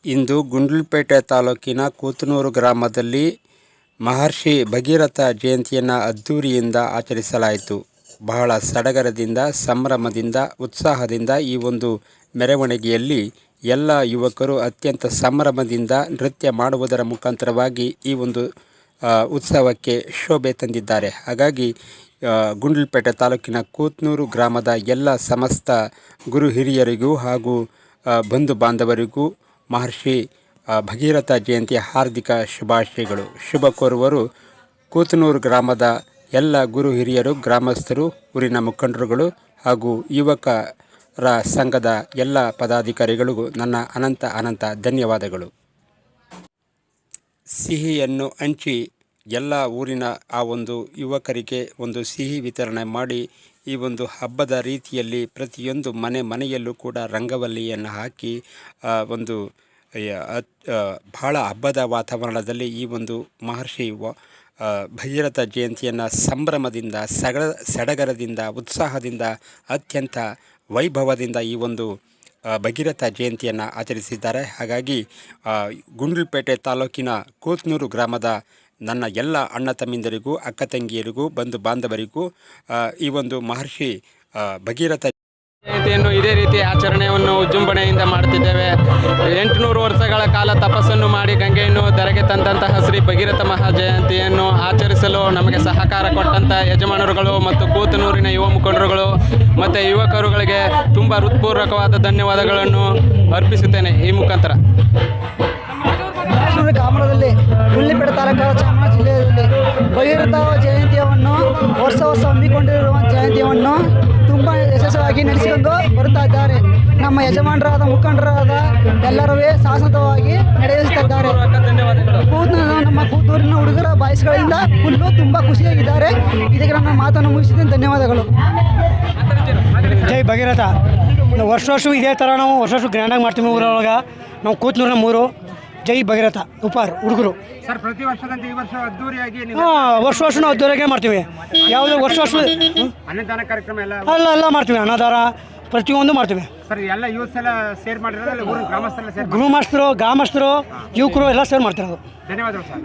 ಇಂದು ಗುಂಡ್ಲುಪೇಟೆ ತಾಲೂಕಿನ ಕೂತನೂರು ಗ್ರಾಮದಲ್ಲಿ ಮಹರ್ಷಿ ಭಗೀರಥ ಜಯಂತಿಯನ್ನು ಅದ್ಧೂರಿಯಿಂದ ಆಚರಿಸಲಾಯಿತು. ಬಹಳ ಸಡಗರದಿಂದ, ಸಂಭ್ರಮದಿಂದ, ಉತ್ಸಾಹದಿಂದ ಈ ಒಂದು ಮೆರವಣಿಗೆಯಲ್ಲಿ ಎಲ್ಲ ಯುವಕರು ಅತ್ಯಂತ ಸಂಭ್ರಮದಿಂದ ನೃತ್ಯ ಮಾಡುವುದರ ಮುಖಾಂತರವಾಗಿ ಈ ಒಂದು ಉತ್ಸವಕ್ಕೆ ಶೋಭೆ ತಂದಿದ್ದಾರೆ. ಹಾಗಾಗಿ ಗುಂಡ್ಲುಪೇಟೆ ತಾಲೂಕಿನ ಕೂತನೂರು ಗ್ರಾಮದ ಎಲ್ಲ ಸಮಸ್ತ ಗುರು ಹಿರಿಯರಿಗೂ ಹಾಗೂ ಬಂಧು ಬಾಂಧವರಿಗೂ ಮಹರ್ಷಿ ಭಗೀರಥ ಜಯಂತಿಯ ಹಾರ್ದಿಕ ಶುಭಾಶಯಗಳು. ಶುಭ ಕೋರುವರು ಕೂತನೂರು ಗ್ರಾಮದ ಎಲ್ಲ ಗುರು ಹಿರಿಯರು, ಗ್ರಾಮಸ್ಥರು, ಊರಿನ ಮುಖಂಡರುಗಳು ಹಾಗೂ ಯುವಕರ ಸಂಘದ ಎಲ್ಲ ಪದಾಧಿಕಾರಿಗಳಿಗೂ ನನ್ನ ಅನಂತ ಧನ್ಯವಾದಗಳು. ಸಿಹಿಯನ್ನು ಹಂಚಿ ಎಲ್ಲ ಊರಿನ ಆ ಒಂದು ಯುವಕರಿಗೆ ಒಂದು ಸಿಹಿ ವಿತರಣೆ ಮಾಡಿ ಈ ಒಂದು ಹಬ್ಬದ ರೀತಿಯಲ್ಲಿ ಪ್ರತಿಯೊಂದು ಮನೆಯಲ್ಲೂ ಕೂಡ ರಂಗವಲ್ಲಿಯನ್ನು ಹಾಕಿ ಒಂದು ಬಹಳ ಹಬ್ಬದ ವಾತಾವರಣದಲ್ಲಿ ಈ ಒಂದು ಮಹರ್ಷಿ ಭಗೀರಥ ಜಯಂತಿಯನ್ನು ಸಂಭ್ರಮದಿಂದ, ಸಡಗರದಿಂದ, ಉತ್ಸಾಹದಿಂದ, ಅತ್ಯಂತ ವೈಭವದಿಂದ ಈ ಒಂದು ಭಗೀರಥ ಜಯಂತಿಯನ್ನು ಆಚರಿಸಿದ್ದಾರೆ. ಹಾಗಾಗಿ ಗುಂಡ್ಲುಪೇಟೆ ತಾಲೂಕಿನ ಕೂತನೂರು ಗ್ರಾಮದ ನನ್ನ ಎಲ್ಲ ಅಣ್ಣ ತಮ್ಮಿಂದರಿಗೂ, ಅಕ್ಕ ತಂಗಿಯರಿಗೂ, ಬಂಧು ಬಾಂಧವರಿಗೂ ಈ ಒಂದು ಮಹರ್ಷಿ ಭಗೀರಥ ಜಯಂತಿಯನ್ನು ಇದೇ ರೀತಿ ಆಚರಣೆಯನ್ನು ವಿಜೃಂಭಣೆಯಿಂದ ಮಾಡುತ್ತಿದ್ದೇವೆ. 800 ವರ್ಷಗಳ ಕಾಲ ತಪಸ್ಸನ್ನು ಮಾಡಿ ಗಂಗೆಯನ್ನು ಧರೆಗೆ ತಂದಂತಹ ಶ್ರೀ ಭಗೀರಥ ಮಹಾಜಯಂತಿಯನ್ನು ಆಚರಿಸಲು ನಮಗೆ ಸಹಕಾರ ಕೊಟ್ಟಂಥ ಯಜಮಾನರುಗಳು ಮತ್ತು ಕೂತನೂರಿನ ಯುವ ಮುಖಂಡರುಗಳು ಮತ್ತು ಯುವಕರುಗಳಿಗೆ ತುಂಬ ಹೃತ್ಪೂರ್ವಕವಾದ ಧನ್ಯವಾದಗಳನ್ನು ಅರ್ಪಿಸುತ್ತೇನೆ. ಈ ಮುಖಾಂತರ ಗ್ರಾಮದಲ್ಲಿ ಗುಂಡ್ಲುಪೇಟೆ ತಾಲೂಕು ಚಾಮರಾಜ ಜಿಲ್ಲೆಯಲ್ಲಿ ಭಗೀರಥ ಜಯಂತಿಯನ್ನು ವರ್ಷ ಹಮ್ಮಿಕೊಂಡಿರುವ ಜಯಂತಿಯನ್ನು ತುಂಬ ಯಶಸ್ವಿಯಾಗಿ ನಡೆಸಿಕೊಂಡು ಬರುತ್ತಾ ಇದ್ದಾರೆ. ನಮ್ಮ ಯಜಮಾನರಾದ ಮುಖಂಡರಾದ ಎಲ್ಲರೂ ಶಾಶ್ವತವಾಗಿ ನಡೆಸುತ್ತಿದ್ದಾರೆ. ನಮ್ಮ ಕೂತೂರಿನ ಹುಡುಗರ ಬಾಯ್ಸ್ಗಳಿಂದ ಫುಲ್ಲು ತುಂಬ ಖುಷಿಯಾಗಿದ್ದಾರೆ. ಇದಕ್ಕೆ ನನ್ನ ಮಾತನ್ನು ಮುಗಿಸಿದ್ದೇನೆ. ಧನ್ಯವಾದಗಳು. ಜೈ ಭಗೀರಥ. ವರ್ಷವೂ ಇದೇ ಥರ ನಾವು ವರ್ಷ ಗ್ರ್ಯಾಂಡಾಗಿ ಮಾಡ್ತೀವಿ. ಊರೊಳಗೆ ನಾವು ಕೂತನೂರಿನ ಮೂರು ಜೈ ಭಗೀರಥ ಉಪಾರ್ ಹುಡುಗರು. ಸರ್, ಪ್ರತಿ ವರ್ಷದಂತೆ ಈ ವರ್ಷ ಅದ್ದೂರಿಯಾಗಿ ವರ್ಷ ನಾವು ಅದ್ದೂರಿಯಾಗೆ ಮಾಡ್ತೀವಿ. ಯಾವುದೇ ವರ್ಷ ಅನ್ನದಾನ ಕಾರ್ಯಕ್ರಮ ಎಲ್ಲ ಮಾಡ್ತೀವಿ. ಅನ್ನದಾನ ಪ್ರತಿಯೊಂದು ಮಾಡ್ತೀವಿ. ಸರ್, ಎಲ್ಲ ಯೂತ್ಸ್ ಎಲ್ಲ ಸೇರ್ ಮಾಡಿರೋದು, ಗ್ರಾಮಸ್ಥರು, ಗ್ರಾಮಸ್ಥರು, ಯುವಕರು ಎಲ್ಲ ಸೇರ್ ಮಾಡ್ತಿರೋದು. ಧನ್ಯವಾದಗಳು ಸರ್.